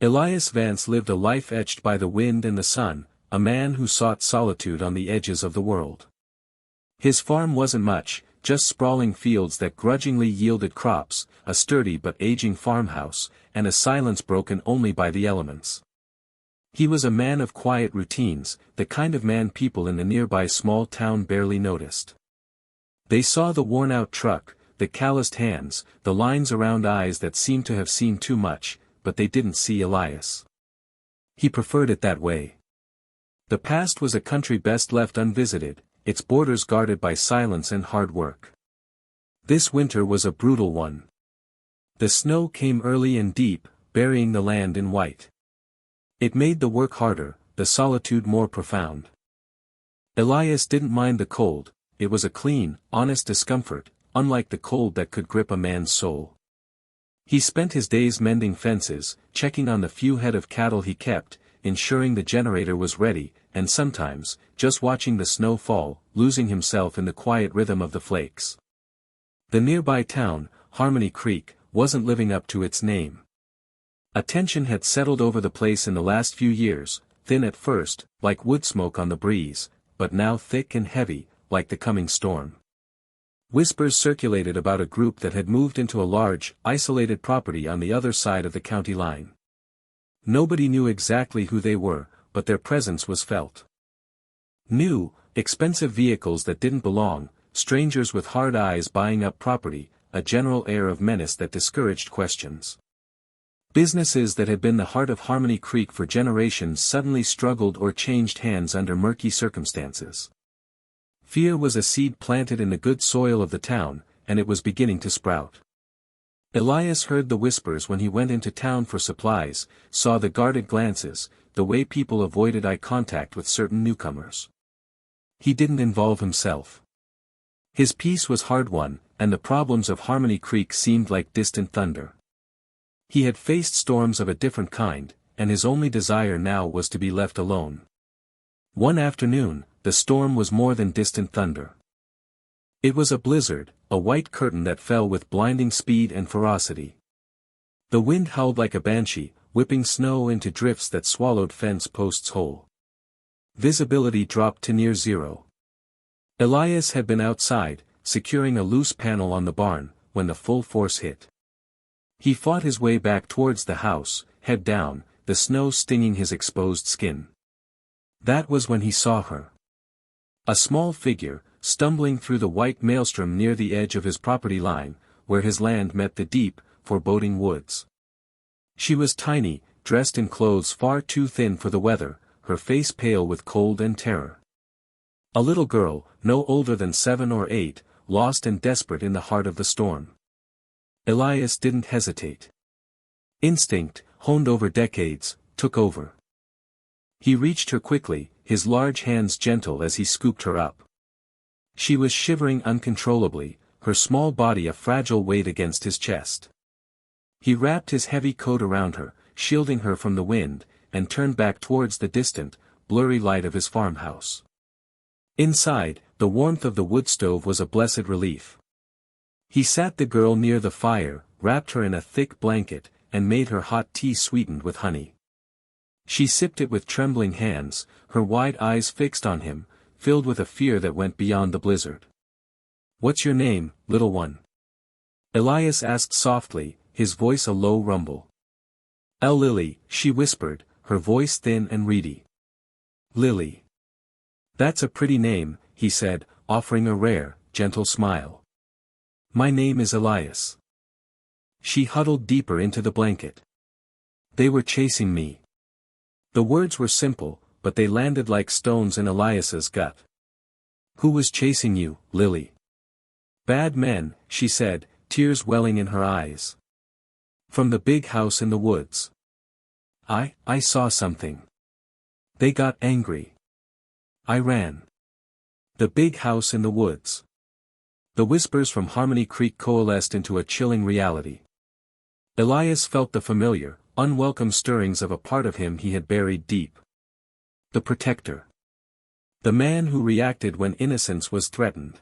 Elias Vance lived a life etched by the wind and the sun, a man who sought solitude on the edges of the world. His farm wasn't much, just sprawling fields that grudgingly yielded crops, a sturdy but aging farmhouse, and a silence broken only by the elements. He was a man of quiet routines, the kind of man people in the nearby small town barely noticed. They saw the worn-out truck, the calloused hands, the lines around eyes that seemed to have seen too much, but they didn't see Elias. He preferred it that way. The past was a country best left unvisited, its borders guarded by silence and hard work. This winter was a brutal one. The snow came early and deep, burying the land in white. It made the work harder, the solitude more profound. Elias didn't mind the cold, it was a clean, honest discomfort, unlike the cold that could grip a man's soul. He spent his days mending fences, checking on the few head of cattle he kept, ensuring the generator was ready, and sometimes, just watching the snow fall, losing himself in the quiet rhythm of the flakes. The nearby town, Harmony Creek, wasn't living up to its name. A tension had settled over the place in the last few years, thin at first, like wood smoke on the breeze, but now thick and heavy, like the coming storm. Whispers circulated about a group that had moved into a large, isolated property on the other side of the county line. Nobody knew exactly who they were, but their presence was felt. New, expensive vehicles that didn't belong, strangers with hard eyes buying up property, a general air of menace that discouraged questions. Businesses that had been the heart of Harmony Creek for generations suddenly struggled or changed hands under murky circumstances. Fear was a seed planted in the good soil of the town, and it was beginning to sprout. Elias heard the whispers when he went into town for supplies, saw the guarded glances, the way people avoided eye contact with certain newcomers. He didn't involve himself. His peace was hard-won, and the problems of Harmony Creek seemed like distant thunder. He had faced storms of a different kind, and his only desire now was to be left alone. One afternoon, the storm was more than distant thunder. It was a blizzard, a white curtain that fell with blinding speed and ferocity. The wind howled like a banshee, whipping snow into drifts that swallowed fence posts whole. Visibility dropped to near zero. Elias had been outside, securing a loose panel on the barn, when the full force hit. He fought his way back towards the house, head down, the snow stinging his exposed skin. That was when he saw her. A small figure, stumbling through the white maelstrom near the edge of his property line, where his land met the deep, foreboding woods. She was tiny, dressed in clothes far too thin for the weather, her face pale with cold and terror. A little girl, no older than 7 or 8, lost and desperate in the heart of the storm. Elias didn't hesitate. Instinct, honed over decades, took over. He reached her quickly, his large hands gentle as he scooped her up. She was shivering uncontrollably, her small body a fragile weight against his chest. He wrapped his heavy coat around her, shielding her from the wind, and turned back towards the distant, blurry light of his farmhouse. Inside, the warmth of the wood stove was a blessed relief. He sat the girl near the fire, wrapped her in a thick blanket, and made her hot tea sweetened with honey. She sipped it with trembling hands, her wide eyes fixed on him, filled with a fear that went beyond the blizzard. "What's your name, little one?" Elias asked softly, his voice a low rumble. "Lily," she whispered, her voice thin and reedy. "Lily. That's a pretty name," he said, offering a rare, gentle smile. "My name is Elias." She huddled deeper into the blanket. "They were chasing me." The words were simple, but they landed like stones in Elias's gut. "Who was chasing you, Lily?" "Bad men," she said, tears welling in her eyes. "From the big house in the woods. I saw something. They got angry. I ran. The big house in the woods." The whispers from Harmony Creek coalesced into a chilling reality. Elias felt the familiar, unwelcome stirrings of a part of him he had buried deep. The protector. The man who reacted when innocence was threatened.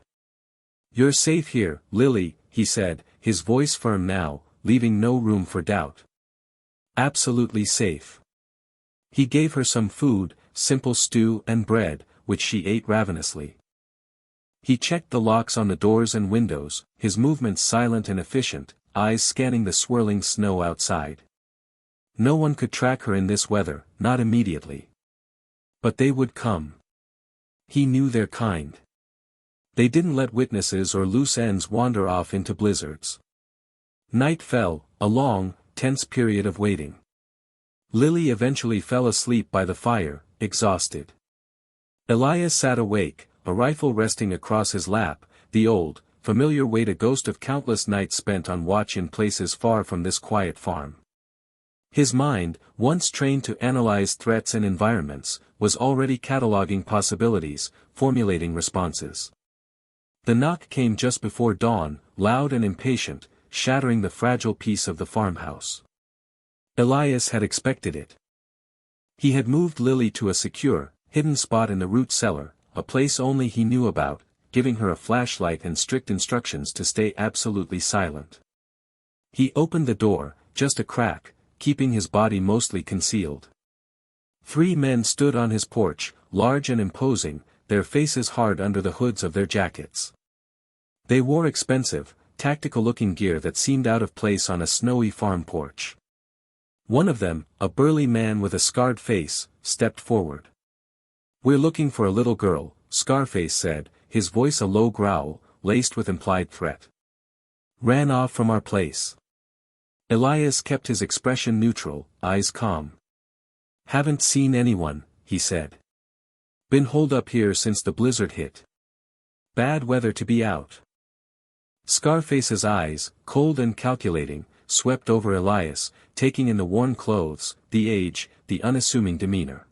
"You're safe here, Lily," he said, his voice firm now, leaving no room for doubt. Absolutely safe. He gave her some food, simple stew and bread, which she ate ravenously. He checked the locks on the doors and windows, his movements silent and efficient, eyes scanning the swirling snow outside. No one could track her in this weather, not immediately. But they would come. He knew their kind. They didn't let witnesses or loose ends wander off into blizzards. Night fell, a long, tense period of waiting. Lily eventually fell asleep by the fire, exhausted. Elias sat awake, a rifle resting across his lap, the old, familiar weight a ghost of countless nights spent on watch in places far from this quiet farm. His mind, once trained to analyze threats and environments, was already cataloging possibilities, formulating responses. The knock came just before dawn, loud and impatient, shattering the fragile peace of the farmhouse. Elias had expected it. He had moved Lily to a secure, hidden spot in the root cellar, a place only he knew about, giving her a flashlight and strict instructions to stay absolutely silent. He opened the door, just a crack, keeping his body mostly concealed. 3 men stood on his porch, large and imposing, their faces hard under the hoods of their jackets. They wore expensive, tactical-looking gear that seemed out of place on a snowy farm porch. One of them, a burly man with a scarred face, stepped forward. "We're looking for a little girl," Scarface said, his voice a low growl, laced with implied threat. "Ran off from our place." Elias kept his expression neutral, eyes calm. "Haven't seen anyone," he said. "Been holed up here since the blizzard hit. Bad weather to be out." Scarface's eyes, cold and calculating, swept over Elias, taking in the worn clothes, the age, the unassuming demeanor.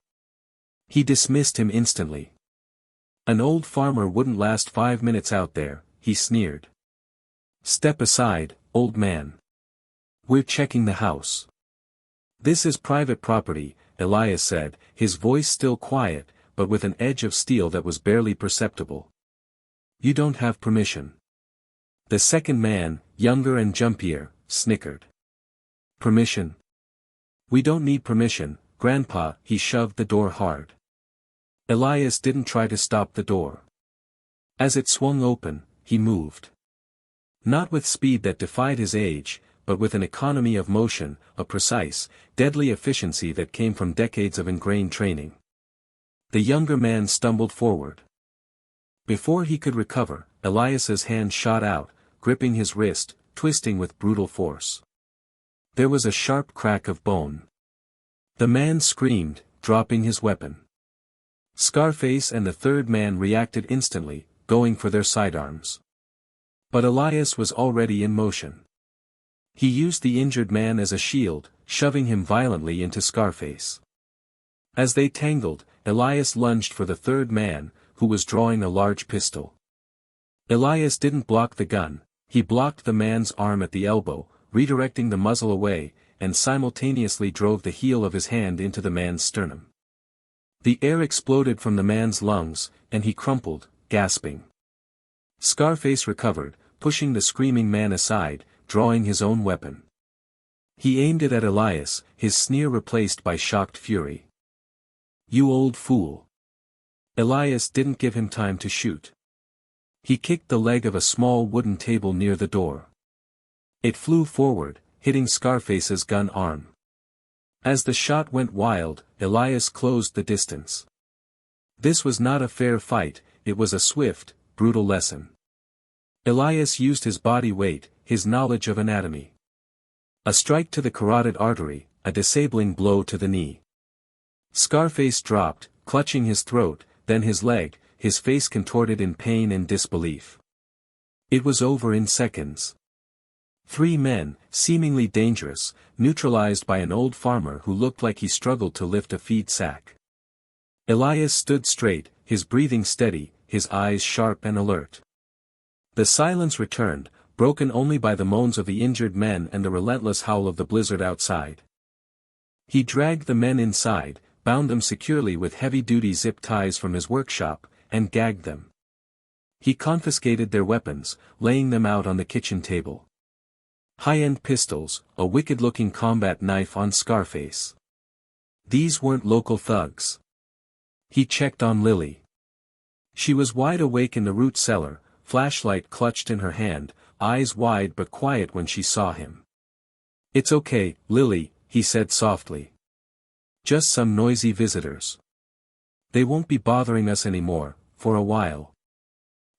He dismissed him instantly. "An old farmer wouldn't last 5 minutes out there," he sneered. "Step aside, old man. We're checking the house." "This is private property," Elias said, his voice still quiet, but with an edge of steel that was barely perceptible. "You don't have permission." The second man, younger and jumpier, snickered. "Permission? We don't need permission, Grandpa." He shoved the door hard. Elias didn't try to stop the door. As it swung open, he moved. Not with speed that defied his age, but with an economy of motion, a precise, deadly efficiency that came from decades of ingrained training. The younger man stumbled forward. Before he could recover, Elias's hand shot out, gripping his wrist, twisting with brutal force. There was a sharp crack of bone. The man screamed, dropping his weapon. Scarface and the third man reacted instantly, going for their sidearms. But Elias was already in motion. He used the injured man as a shield, shoving him violently into Scarface. As they tangled, Elias lunged for the third man, who was drawing a large pistol. Elias didn't block the gun, he blocked the man's arm at the elbow, redirecting the muzzle away, and simultaneously drove the heel of his hand into the man's sternum. The air exploded from the man's lungs, and he crumpled, gasping. Scarface recovered, pushing the screaming man aside, drawing his own weapon. He aimed it at Elias, his sneer replaced by shocked fury. "You old fool." Elias didn't give him time to shoot. He kicked the leg of a small wooden table near the door. It flew forward, hitting Scarface's gun arm. As the shot went wild, Elias closed the distance. This was not a fair fight, it was a swift, brutal lesson. Elias used his body weight, his knowledge of anatomy. A strike to the carotid artery, a disabling blow to the knee. Scarface dropped, clutching his throat, then his leg, his face contorted in pain and disbelief. It was over in seconds. 3 men, seemingly dangerous, neutralized by an old farmer who looked like he struggled to lift a feed sack. Elias stood straight, his breathing steady, his eyes sharp and alert. The silence returned, broken only by the moans of the injured men and the relentless howl of the blizzard outside. He dragged the men inside, bound them securely with heavy-duty zip ties from his workshop, and gagged them. He confiscated their weapons, laying them out on the kitchen table. High-end pistols, a wicked-looking combat knife on Scarface. These weren't local thugs. He checked on Lily. She was wide awake in the root cellar, flashlight clutched in her hand, eyes wide but quiet when she saw him. "It's okay, Lily," he said softly. "Just some noisy visitors. They won't be bothering us anymore, for a while."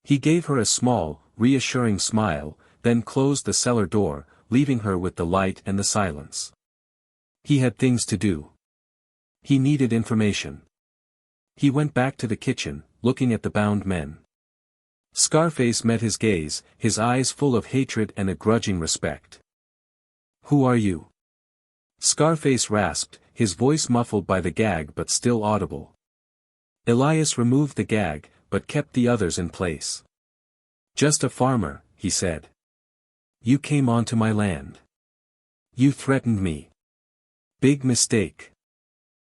He gave her a small, reassuring smile, then closed the cellar door, leaving her with the light and the silence. He had things to do. He needed information. He went back to the kitchen, looking at the bound men. Scarface met his gaze, his eyes full of hatred and a grudging respect. "Who are you?" Scarface rasped, his voice muffled by the gag but still audible. Elias removed the gag, but kept the others in place. "Just a farmer," he said. "You came onto my land. You threatened me. Big mistake.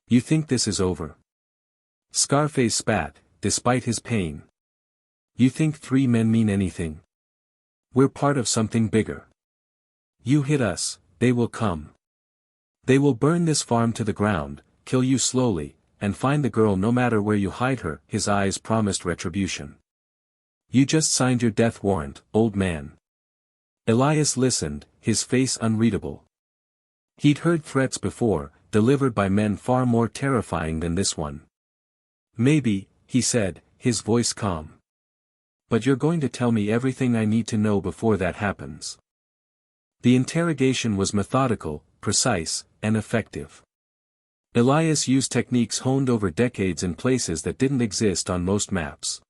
You think this is over?" Scarface spat, despite his pain. "You think 3 men mean anything? We're part of something bigger. You hit us, they will come. They will burn this farm to the ground, kill you slowly, and find the girl no matter where you hide her." His eyes promised retribution. "You just signed your death warrant, old man." Elias listened, his face unreadable. He'd heard threats before, delivered by men far more terrifying than this one. "Maybe," he said, his voice calm. "But you're going to tell me everything I need to know before that happens." The interrogation was methodical, precise, and effective. Elias used techniques honed over decades in places that didn't exist on most maps.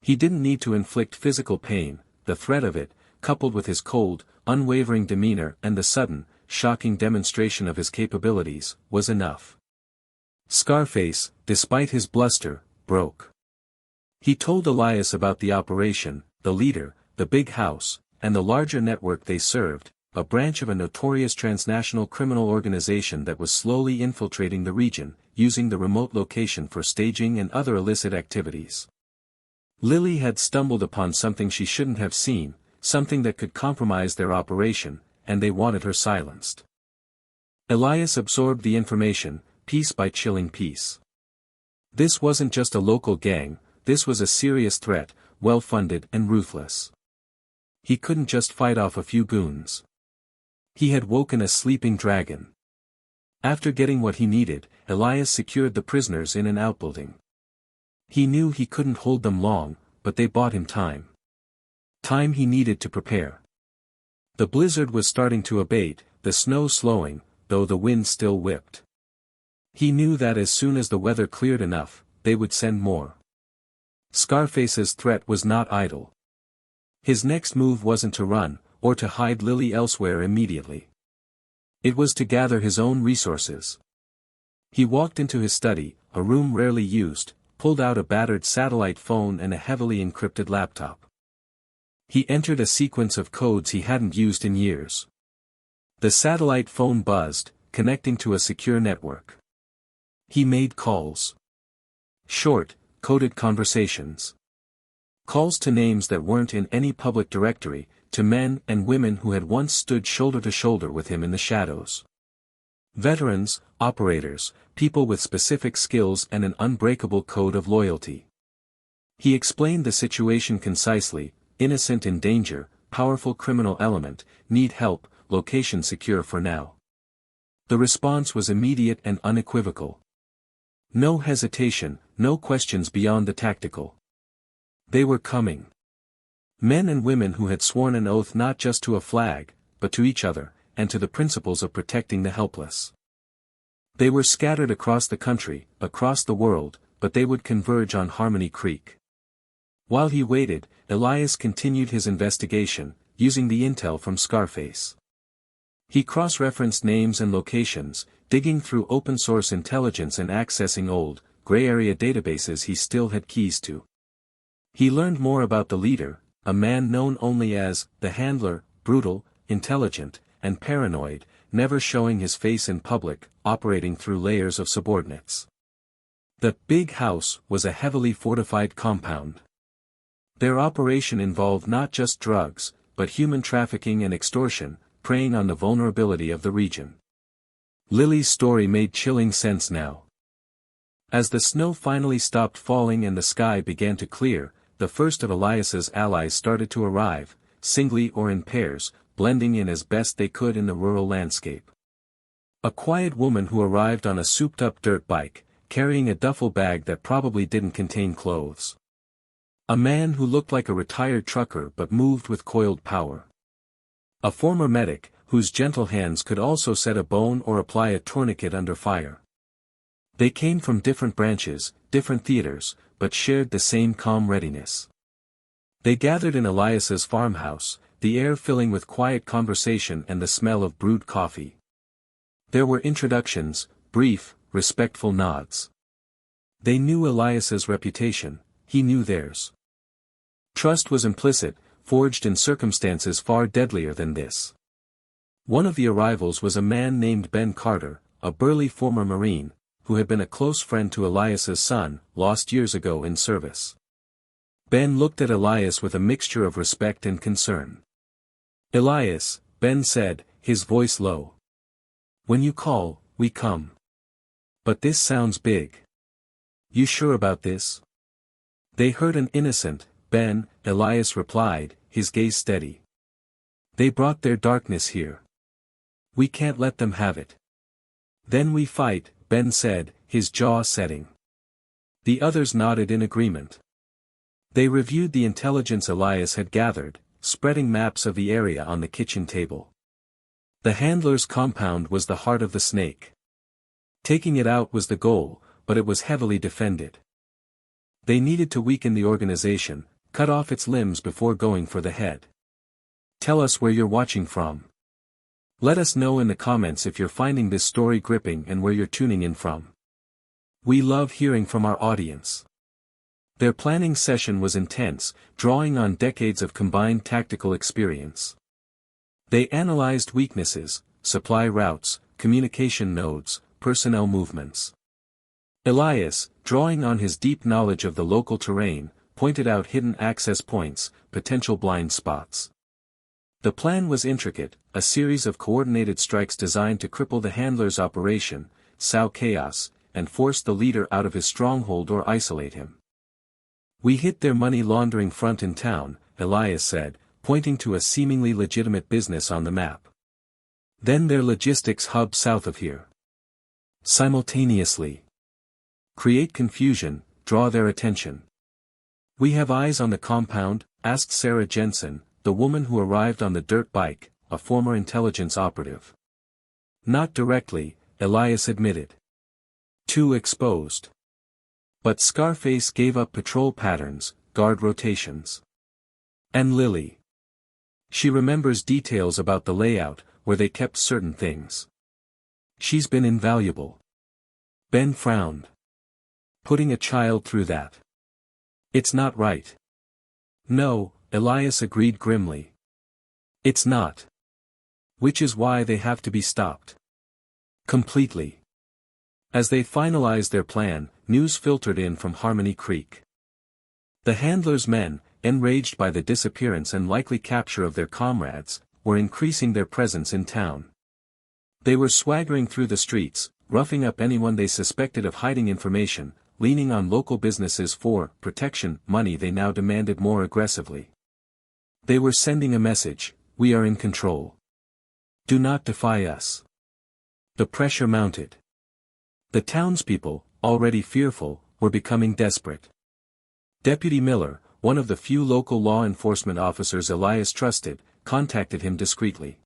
He didn't need to inflict physical pain, the threat of it, coupled with his cold, unwavering demeanor and the sudden, shocking demonstration of his capabilities, was enough. Scarface, despite his bluster, broke. He told Elias about the operation, the leader, the big house, and the larger network they served, a branch of a notorious transnational criminal organization that was slowly infiltrating the region, using the remote location for staging and other illicit activities. Lily had stumbled upon something she shouldn't have seen, something that could compromise their operation, and they wanted her silenced. Elias absorbed the information, piece by chilling piece. This wasn't just a local gang, this was a serious threat, well-funded and ruthless. He couldn't just fight off a few goons. He had woken a sleeping dragon. After getting what he needed, Elias secured the prisoners in an outbuilding. He knew he couldn't hold them long, but they bought him time. Time he needed to prepare. The blizzard was starting to abate, the snow slowing, though the wind still whipped. He knew that as soon as the weather cleared enough, they would send more. Scarface's threat was not idle. His next move wasn't to run, or to hide Lily elsewhere immediately. It was to gather his own resources. He walked into his study, a room rarely used, pulled out a battered satellite phone and a heavily encrypted laptop. He entered a sequence of codes he hadn't used in years. The satellite phone buzzed, connecting to a secure network. He made calls. Short, coded conversations. Calls to names that weren't in any public directory, to men and women who had once stood shoulder to shoulder with him in the shadows. Veterans, operators, people with specific skills and an unbreakable code of loyalty. He explained the situation concisely: innocent in danger, powerful criminal element, need help, location secure for now. The response was immediate and unequivocal. No hesitation, no questions beyond the tactical. They were coming. Men and women who had sworn an oath not just to a flag, but to each other, and to the principles of protecting the helpless. They were scattered across the country, across the world, but they would converge on Harmony Creek. While he waited, Elias continued his investigation, using the intel from Scarface. He cross-referenced names and locations, digging through open-source intelligence and accessing old, gray-area databases he still had keys to. He learned more about the leader, a man known only as the Handler, brutal, intelligent, and paranoid, never showing his face in public, operating through layers of subordinates. The big house was a heavily fortified compound. Their operation involved not just drugs, but human trafficking and extortion, preying on the vulnerability of the region. Lily's story made chilling sense now. As the snow finally stopped falling and the sky began to clear, the first of Elias's allies started to arrive, singly or in pairs, blending in as best they could in the rural landscape. A quiet woman who arrived on a souped-up dirt bike, carrying a duffel bag that probably didn't contain clothes. A man who looked like a retired trucker but moved with coiled power. A former medic, whose gentle hands could also set a bone or apply a tourniquet under fire. They came from different branches, different theaters, but shared the same calm readiness. They gathered in Elias's farmhouse, the air filling with quiet conversation and the smell of brewed coffee. There were introductions, brief, respectful nods. They knew Elias's reputation, he knew theirs. Trust was implicit, forged in circumstances far deadlier than this. One of the arrivals was a man named Ben Carter, a burly former Marine, who had been a close friend to Elias's son, lost years ago in service. Ben looked at Elias with a mixture of respect and concern. "Elias," Ben said, his voice low. "When you call, we come. But this sounds big. You sure about this?" "They hurt an innocent, Ben," Elias replied, his gaze steady. "They brought their darkness here. We can't let them have it." "Then we fight," Ben said, his jaw setting. The others nodded in agreement. They reviewed the intelligence Elias had gathered, spreading maps of the area on the kitchen table. The handler's compound was the heart of the snake. Taking it out was the goal, but it was heavily defended. They needed to weaken the organization, cut off its limbs before going for the head. Tell us where you're watching from. Let us know in the comments if you're finding this story gripping and where you're tuning in from. We love hearing from our audience. Their planning session was intense, drawing on decades of combined tactical experience. They analyzed weaknesses, supply routes, communication nodes, personnel movements. Elias, drawing on his deep knowledge of the local terrain, pointed out hidden access points, potential blind spots. The plan was intricate, a series of coordinated strikes designed to cripple the handler's operation, sow chaos, and force the leader out of his stronghold or isolate him. "We hit their money laundering front in town," Elias said, pointing to a seemingly legitimate business on the map. "Then their logistics hub south of here. Simultaneously. Create confusion, draw their attention." "We have eyes on the compound?" asked Sarah Jensen, the woman who arrived on the dirt bike, a former intelligence operative. "Not directly," Elias admitted. "Too exposed." But Scarface gave up patrol patterns, guard rotations. And Lily. She remembers details about the layout, where they kept certain things. She's been invaluable. Ben frowned. Putting a child through that. It's not right. No, Elias agreed grimly. It's not. Which is why they have to be stopped. Completely. As they finalized their plan, news filtered in from Harmony Creek. The handler's men, enraged by the disappearance and likely capture of their comrades, were increasing their presence in town. They were swaggering through the streets, roughing up anyone they suspected of hiding information, leaning on local businesses for protection money they now demanded more aggressively. They were sending a message: we are in control. Do not defy us. The pressure mounted. The townspeople, already fearful, were becoming desperate. Deputy Miller, one of the few local law enforcement officers Elias trusted, contacted him discreetly.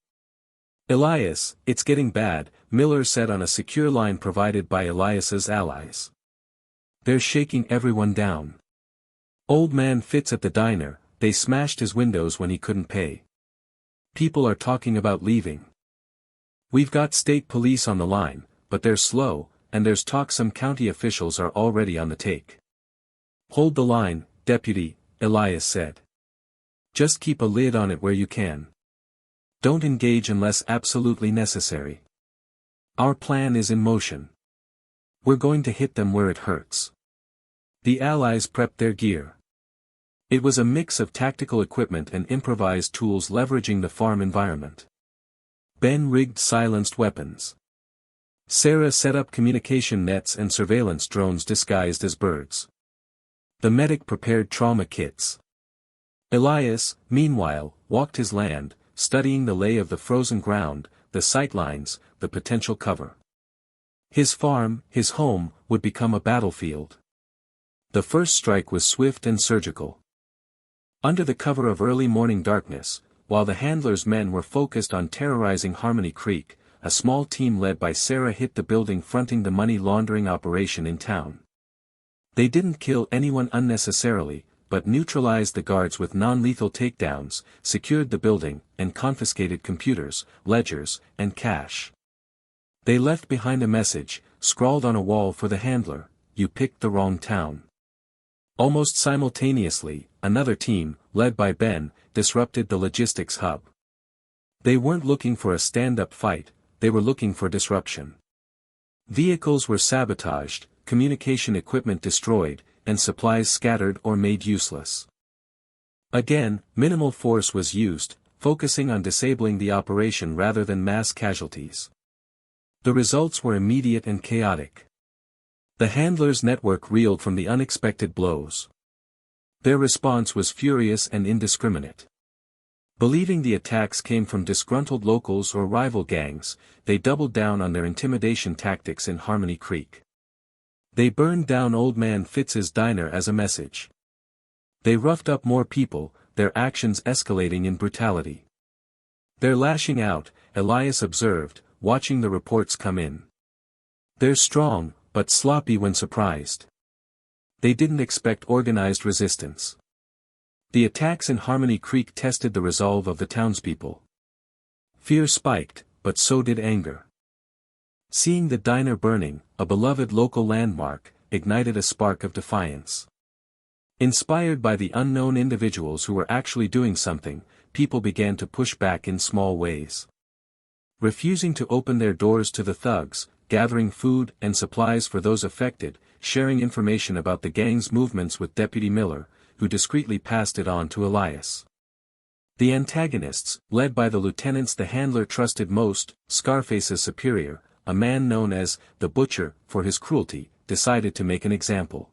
"Elias, it's getting bad," Miller said on a secure line provided by Elias's allies. "They're shaking everyone down. Old man Fitz at the diner, they smashed his windows when he couldn't pay. People are talking about leaving. We've got state police on the line, but they're slow, and there's talk some county officials are already on the take." "Hold the line, deputy," Elias said. "Just keep a lid on it where you can. Don't engage unless absolutely necessary. Our plan is in motion. We're going to hit them where it hurts." The allies prepped their gear. It was a mix of tactical equipment and improvised tools leveraging the farm environment. Ben rigged silenced weapons. Sarah set up communication nets and surveillance drones disguised as birds. The medic prepared trauma kits. Elias, meanwhile, walked his land, studying the lay of the frozen ground, the sightlines, the potential cover. His farm, his home, would become a battlefield. The first strike was swift and surgical. Under the cover of early morning darkness, while the handler's men were focused on terrorizing Harmony Creek, a small team led by Sarah hit the building fronting the money laundering operation in town. They didn't kill anyone unnecessarily, but neutralized the guards with non-lethal takedowns, secured the building, and confiscated computers, ledgers, and cash. They left behind a message, scrawled on a wall for the handler: "You picked the wrong town." Almost simultaneously, another team, led by Ben, disrupted the logistics hub. They weren't looking for a stand-up fight, they were looking for disruption. Vehicles were sabotaged, communication equipment destroyed, and supplies scattered or made useless. Again, minimal force was used, focusing on disabling the operation rather than mass casualties. The results were immediate and chaotic. The handlers' network reeled from the unexpected blows. Their response was furious and indiscriminate. Believing the attacks came from disgruntled locals or rival gangs, they doubled down on their intimidation tactics in Harmony Creek. They burned down Old Man Fitz's diner as a message. They roughed up more people, their actions escalating in brutality. "They're lashing out," Elias observed, watching the reports come in. "They're strong, but sloppy when surprised." They didn't expect organized resistance. The attacks in Harmony Creek tested the resolve of the townspeople. Fear spiked, but so did anger. Seeing the diner burning, a beloved local landmark, ignited a spark of defiance. Inspired by the unknown individuals who were actually doing something, people began to push back in small ways. Refusing to open their doors to the thugs, gathering food and supplies for those affected, sharing information about the gang's movements with Deputy Miller, who discreetly passed it on to Elias. The antagonists, led by the lieutenants the handler trusted most, Scarface's superior, a man known as the Butcher for his cruelty, decided to make an example.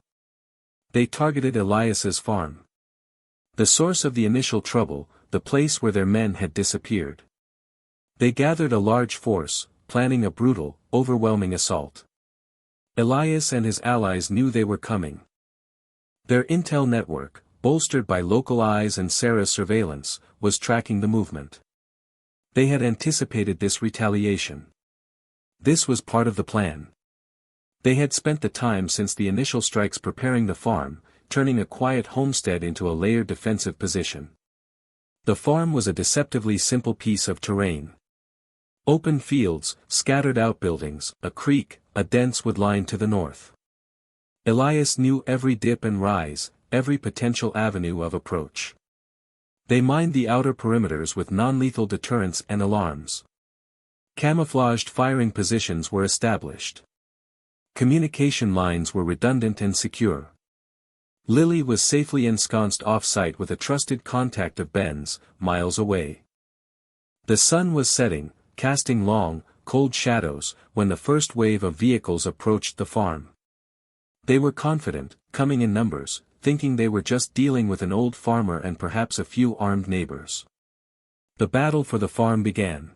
They targeted Elias's farm. The source of the initial trouble, the place where their men had disappeared. They gathered a large force, planning a brutal, overwhelming assault. Elias and his allies knew they were coming. Their intel network, bolstered by local eyes and Sarah's surveillance, was tracking the movement. They had anticipated this retaliation. This was part of the plan. They had spent the time since the initial strikes preparing the farm, turning a quiet homestead into a layered defensive position. The farm was a deceptively simple piece of terrain. Open fields, scattered outbuildings, a creek, a dense woodline to the north. Elias knew every dip and rise, every potential avenue of approach. They mined the outer perimeters with non-lethal deterrents and alarms. Camouflaged firing positions were established. Communication lines were redundant and secure. Lily was safely ensconced off-site with a trusted contact of Ben's, miles away. The sun was setting, casting long, cold shadows, when the first wave of vehicles approached the farm. They were confident, coming in numbers, thinking they were just dealing with an old farmer and perhaps a few armed neighbors. The battle for the farm began.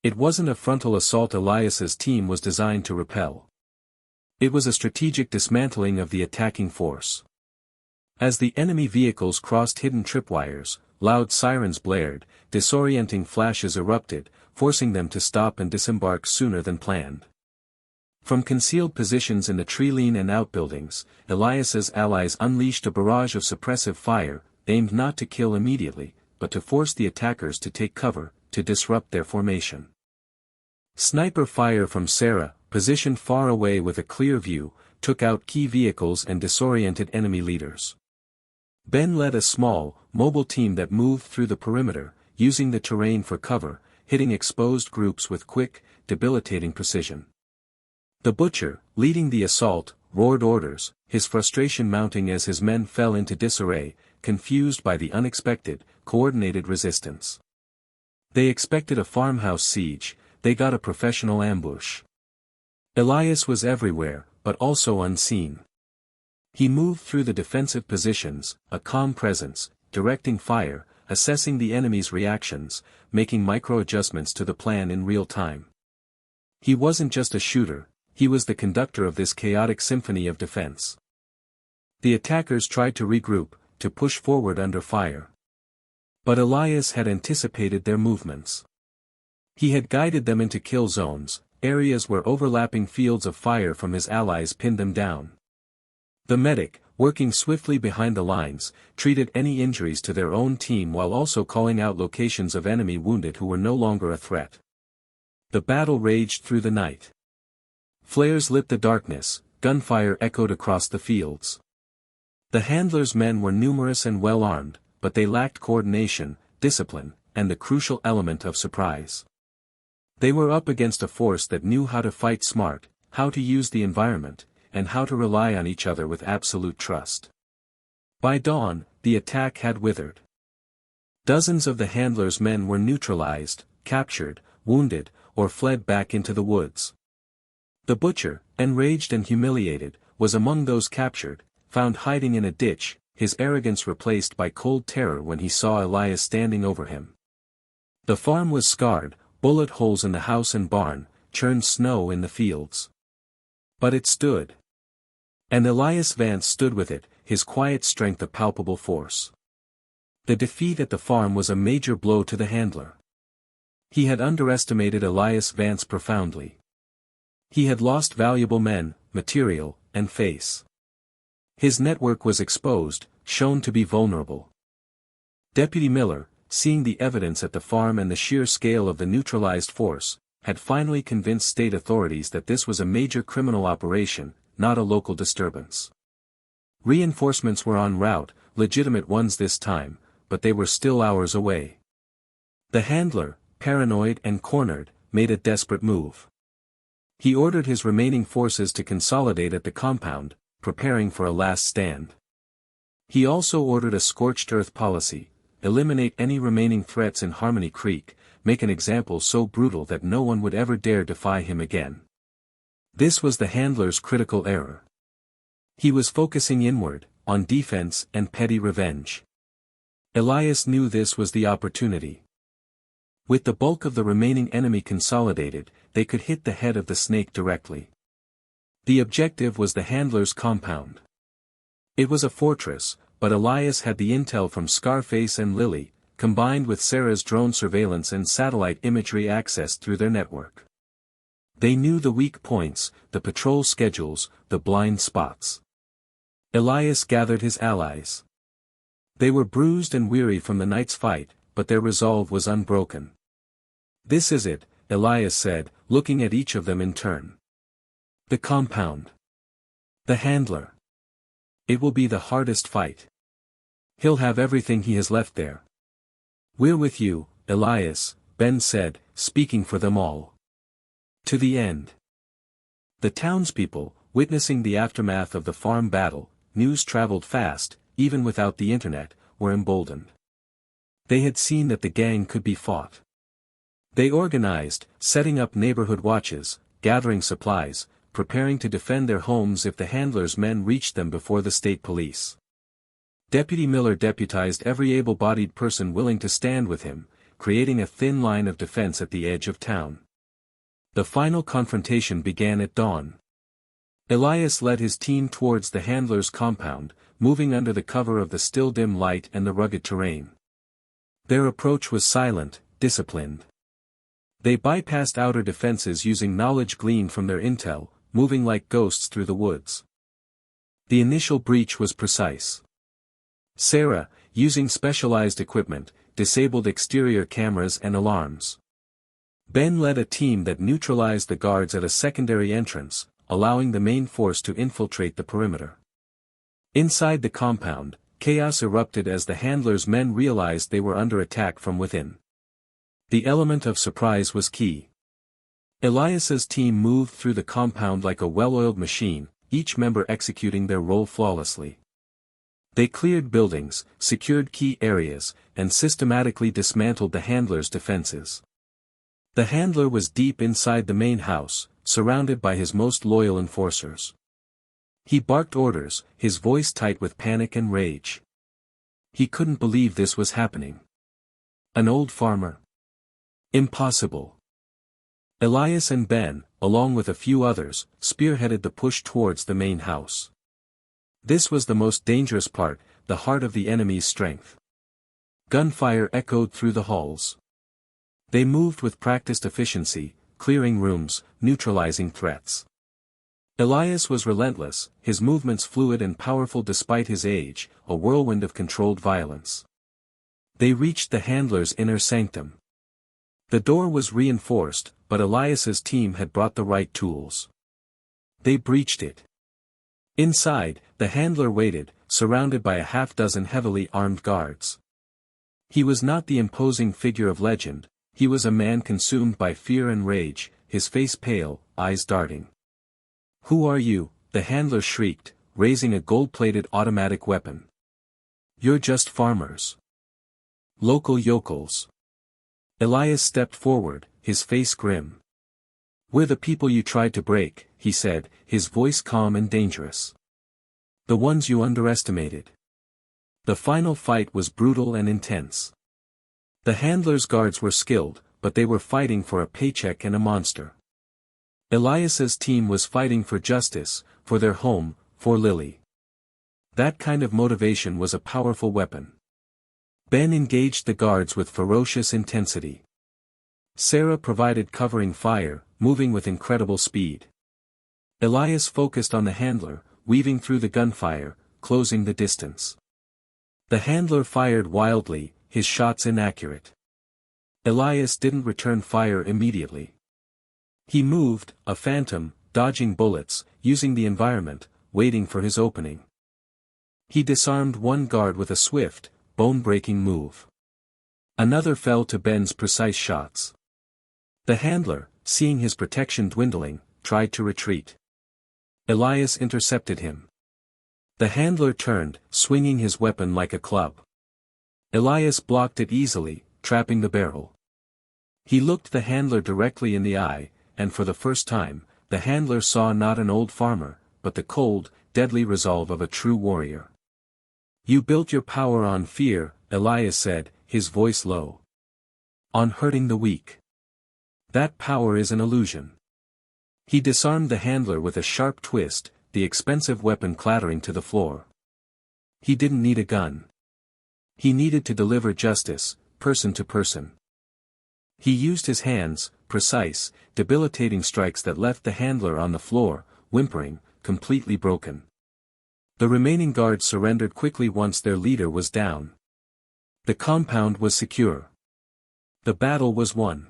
It wasn't a frontal assault Elias's team was designed to repel. It was a strategic dismantling of the attacking force. As the enemy vehicles crossed hidden tripwires, loud sirens blared, disorienting flashes erupted, forcing them to stop and disembark sooner than planned. From concealed positions in the tree-line and outbuildings, Elias's allies unleashed a barrage of suppressive fire, aimed not to kill immediately, but to force the attackers to take cover, to disrupt their formation. Sniper fire from Sarah, positioned far away with a clear view, took out key vehicles and disoriented enemy leaders. Ben led a small, mobile team that moved through the perimeter, using the terrain for cover, hitting exposed groups with quick, debilitating precision. The Butcher, leading the assault, roared orders, his frustration mounting as his men fell into disarray, confused by the unexpected, coordinated resistance. They expected a farmhouse siege, they got a professional ambush. Elias was everywhere, but also unseen. He moved through the defensive positions, a calm presence, directing fire, assessing the enemy's reactions, making micro-adjustments to the plan in real time. He wasn't just a shooter, he was the conductor of this chaotic symphony of defense. The attackers tried to regroup, to push forward under fire. But Elias had anticipated their movements. He had guided them into kill zones, areas where overlapping fields of fire from his allies pinned them down. The medic, working swiftly behind the lines, treated any injuries to their own team while also calling out locations of enemy wounded who were no longer a threat. The battle raged through the night. Flares lit the darkness, gunfire echoed across the fields. The handler's men were numerous and well-armed, but they lacked coordination, discipline, and the crucial element of surprise. They were up against a force that knew how to fight smart, how to use the environment, and how to rely on each other with absolute trust. By dawn, the attack had withered. Dozens of the handler's men were neutralized, captured, wounded, or fled back into the woods. The butcher, enraged and humiliated, was among those captured, found hiding in a ditch, his arrogance replaced by cold terror when he saw Elias standing over him. The farm was scarred, bullet holes in the house and barn, churned snow in the fields. But it stood. And Elias Vance stood with it, his quiet strength a palpable force. The defeat at the farm was a major blow to the handler. He had underestimated Elias Vance profoundly. He had lost valuable men, material, and face. His network was exposed, shown to be vulnerable. Deputy Miller, seeing the evidence at the farm and the sheer scale of the neutralized force, had finally convinced state authorities that this was a major criminal operation, not a local disturbance. Reinforcements were en route, legitimate ones this time, but they were still hours away. The handler, paranoid and cornered, made a desperate move. He ordered his remaining forces to consolidate at the compound, preparing for a last stand. He also ordered a scorched earth policy, eliminate any remaining threats in Harmony Creek, make an example so brutal that no one would ever dare defy him again. This was the handler's critical error. He was focusing inward, on defense and petty revenge. Elias knew this was the opportunity. With the bulk of the remaining enemy consolidated, they could hit the head of the snake directly. The objective was the handler's compound. It was a fortress, but Elias had the intel from Scarface and Lily, combined with Sarah's drone surveillance and satellite imagery accessed through their network. They knew the weak points, the patrol schedules, the blind spots. Elias gathered his allies. They were bruised and weary from the night's fight, but their resolve was unbroken. "This is it," Elias said, looking at each of them in turn. "The compound. The handler. It will be the hardest fight. He'll have everything he has left there." "We're with you, Elias," Ben said, speaking for them all. "To the end." The townspeople, witnessing the aftermath of the farm battle, news traveled fast, even without the internet, were emboldened. They had seen that the gang could be fought. They organized, setting up neighborhood watches, gathering supplies, preparing to defend their homes if the handler's men reached them before the state police. Deputy Miller deputized every able-bodied person willing to stand with him, creating a thin line of defense at the edge of town. The final confrontation began at dawn. Elias led his team towards the handler's compound, moving under the cover of the still dim light and the rugged terrain. Their approach was silent, disciplined. They bypassed outer defenses using knowledge gleaned from their intel, moving like ghosts through the woods. The initial breach was precise. Sarah, using specialized equipment, disabled exterior cameras and alarms. Ben led a team that neutralized the guards at a secondary entrance, allowing the main force to infiltrate the perimeter. Inside the compound, chaos erupted as the handler's men realized they were under attack from within. The element of surprise was key. Elias's team moved through the compound like a well-oiled machine, each member executing their role flawlessly. They cleared buildings, secured key areas, and systematically dismantled the handler's defenses. The handler was deep inside the main house, surrounded by his most loyal enforcers. He barked orders, his voice tight with panic and rage. He couldn't believe this was happening. An old farmer? Impossible. Elias and Ben, along with a few others, spearheaded the push towards the main house. This was the most dangerous part, the heart of the enemy's strength. Gunfire echoed through the halls. They moved with practiced efficiency, clearing rooms, neutralizing threats. Elias was relentless, his movements fluid and powerful despite his age, a whirlwind of controlled violence. They reached the handler's inner sanctum. The door was reinforced, but Elias's team had brought the right tools. They breached it. Inside, the handler waited, surrounded by a half-dozen heavily armed guards. He was not the imposing figure of legend, he was a man consumed by fear and rage, his face pale, eyes darting. "Who are you?" the handler shrieked, raising a gold-plated automatic weapon. "You're just farmers. Local yokels." Elias stepped forward, his face grim. "We're the people you tried to break," he said, his voice calm and dangerous. "The ones you underestimated." The final fight was brutal and intense. The handler's guards were skilled, but they were fighting for a paycheck and a monster. Elias's team was fighting for justice, for their home, for Lily. That kind of motivation was a powerful weapon. Ben engaged the guards with ferocious intensity. Sarah provided covering fire, moving with incredible speed. Elias focused on the handler, weaving through the gunfire, closing the distance. The handler fired wildly, his shots inaccurate. Elias didn't return fire immediately. He moved, a phantom, dodging bullets, using the environment, waiting for his opening. He disarmed one guard with a swift, bone-breaking move. Another fell to Ben's precise shots. The handler, seeing his protection dwindling, tried to retreat. Elias intercepted him. The handler turned, swinging his weapon like a club. Elias blocked it easily, trapping the barrel. He looked the handler directly in the eye, and for the first time, the handler saw not an old farmer, but the cold, deadly resolve of a true warrior. "You built your power on fear," Elias said, his voice low. "On hurting the weak. That power is an illusion." He disarmed the handler with a sharp twist, the expensive weapon clattering to the floor. He didn't need a gun. He needed to deliver justice, person to person. He used his hands, precise, debilitating strikes that left the handler on the floor, whimpering, completely broken. The remaining guards surrendered quickly once their leader was down. The compound was secure. The battle was won.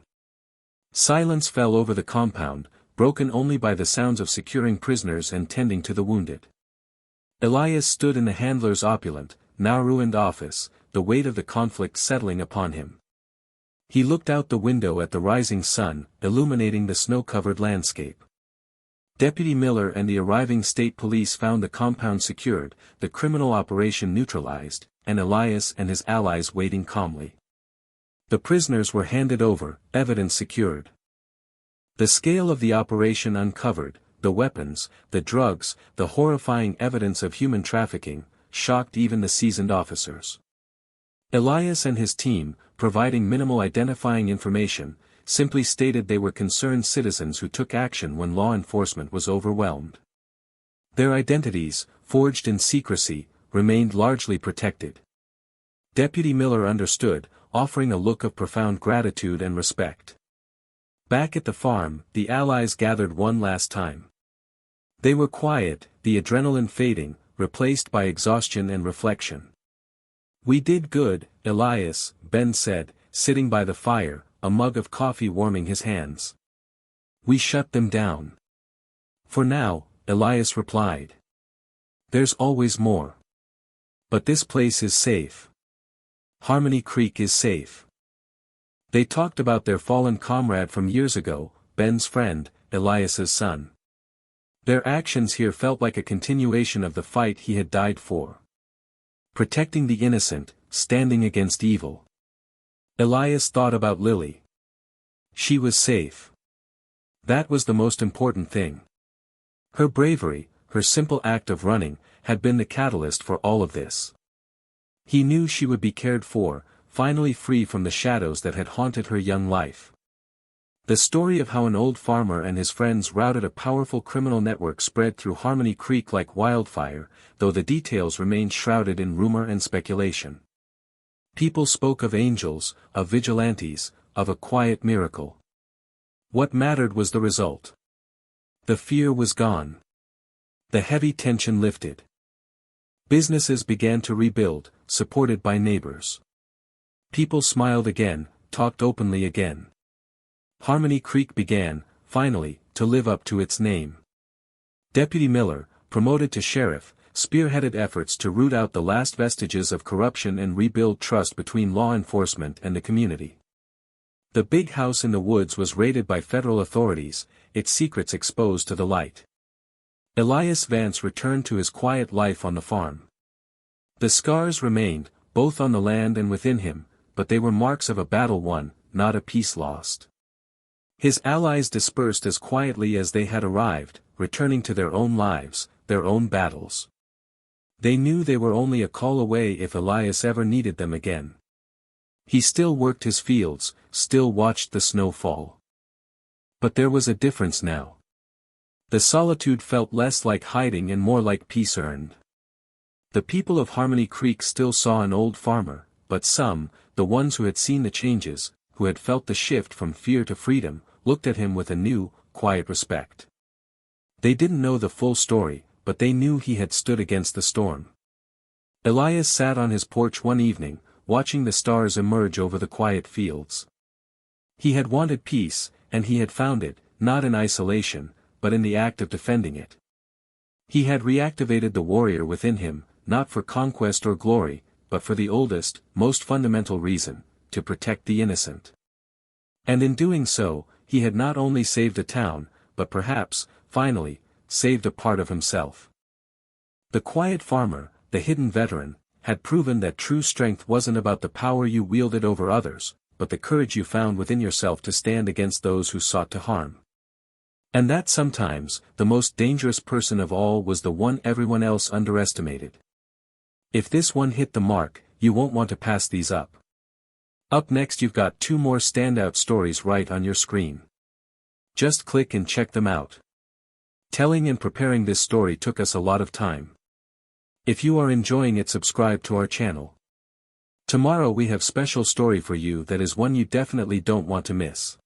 Silence fell over the compound, broken only by the sounds of securing prisoners and tending to the wounded. Elias stood in the handler's opulent, now ruined office, the weight of the conflict settling upon him. He looked out the window at the rising sun, illuminating the snow-covered landscape. Deputy Miller and the arriving state police found the compound secured, the criminal operation neutralized, and Elias and his allies waiting calmly. The prisoners were handed over, evidence secured. The scale of the operation uncovered, the weapons, the drugs, the horrifying evidence of human trafficking, shocked even the seasoned officers. Elias and his team, providing minimal identifying information, simply stated they were concerned citizens who took action when law enforcement was overwhelmed. Their identities, forged in secrecy, remained largely protected. Deputy Miller understood, offering a look of profound gratitude and respect. Back at the farm, the allies gathered one last time. They were quiet, the adrenaline fading, replaced by exhaustion and reflection. "We did good, Elias," Ben said, sitting by the fire, a mug of coffee warming his hands. "We shut them down." "For now," Elias replied. "There's always more. But this place is safe. Harmony Creek is safe." They talked about their fallen comrade from years ago, Ben's friend, Elias's son. Their actions here felt like a continuation of the fight he had died for. Protecting the innocent, standing against evil. Elias thought about Lily. She was safe. That was the most important thing. Her bravery, her simple act of running, had been the catalyst for all of this. He knew she would be cared for, finally free from the shadows that had haunted her young life. The story of how an old farmer and his friends routed a powerful criminal network spread through Harmony Creek like wildfire, though the details remained shrouded in rumor and speculation. People spoke of angels, of vigilantes, of a quiet miracle. What mattered was the result. The fear was gone. The heavy tension lifted. Businesses began to rebuild, supported by neighbors. People smiled again, talked openly again. Harmony Creek began, finally, to live up to its name. Deputy Miller, promoted to sheriff, spearheaded efforts to root out the last vestiges of corruption and rebuild trust between law enforcement and the community. The big house in the woods was raided by federal authorities, its secrets exposed to the light. Elias Vance returned to his quiet life on the farm. The scars remained, both on the land and within him, but they were marks of a battle won, not a peace lost. His allies dispersed as quietly as they had arrived, returning to their own lives, their own battles. They knew they were only a call away if Elias ever needed them again. He still worked his fields, still watched the snow fall. But there was a difference now. The solitude felt less like hiding and more like peace earned. The people of Harmony Creek still saw an old farmer, but some, the ones who had seen the changes, who had felt the shift from fear to freedom, looked at him with a new, quiet respect. They didn't know the full story, but they knew he had stood against the storm. Elias sat on his porch one evening, watching the stars emerge over the quiet fields. He had wanted peace, and he had found it, not in isolation, but in the act of defending it. He had reactivated the warrior within him, not for conquest or glory, but for the oldest, most fundamental reason, to protect the innocent. And in doing so, he had not only saved a town, but perhaps, finally, saved a part of himself. The quiet farmer, the hidden veteran, had proven that true strength wasn't about the power you wielded over others, but the courage you found within yourself to stand against those who sought to harm. And that sometimes, the most dangerous person of all was the one everyone else underestimated. If this one hit the mark, you won't want to pass these up. Up next you've got 2 more standout stories right on your screen. Just click and check them out. Telling and preparing this story took us a lot of time. If you are enjoying it, subscribe to our channel. Tomorrow we have special story for you that is one you definitely don't want to miss.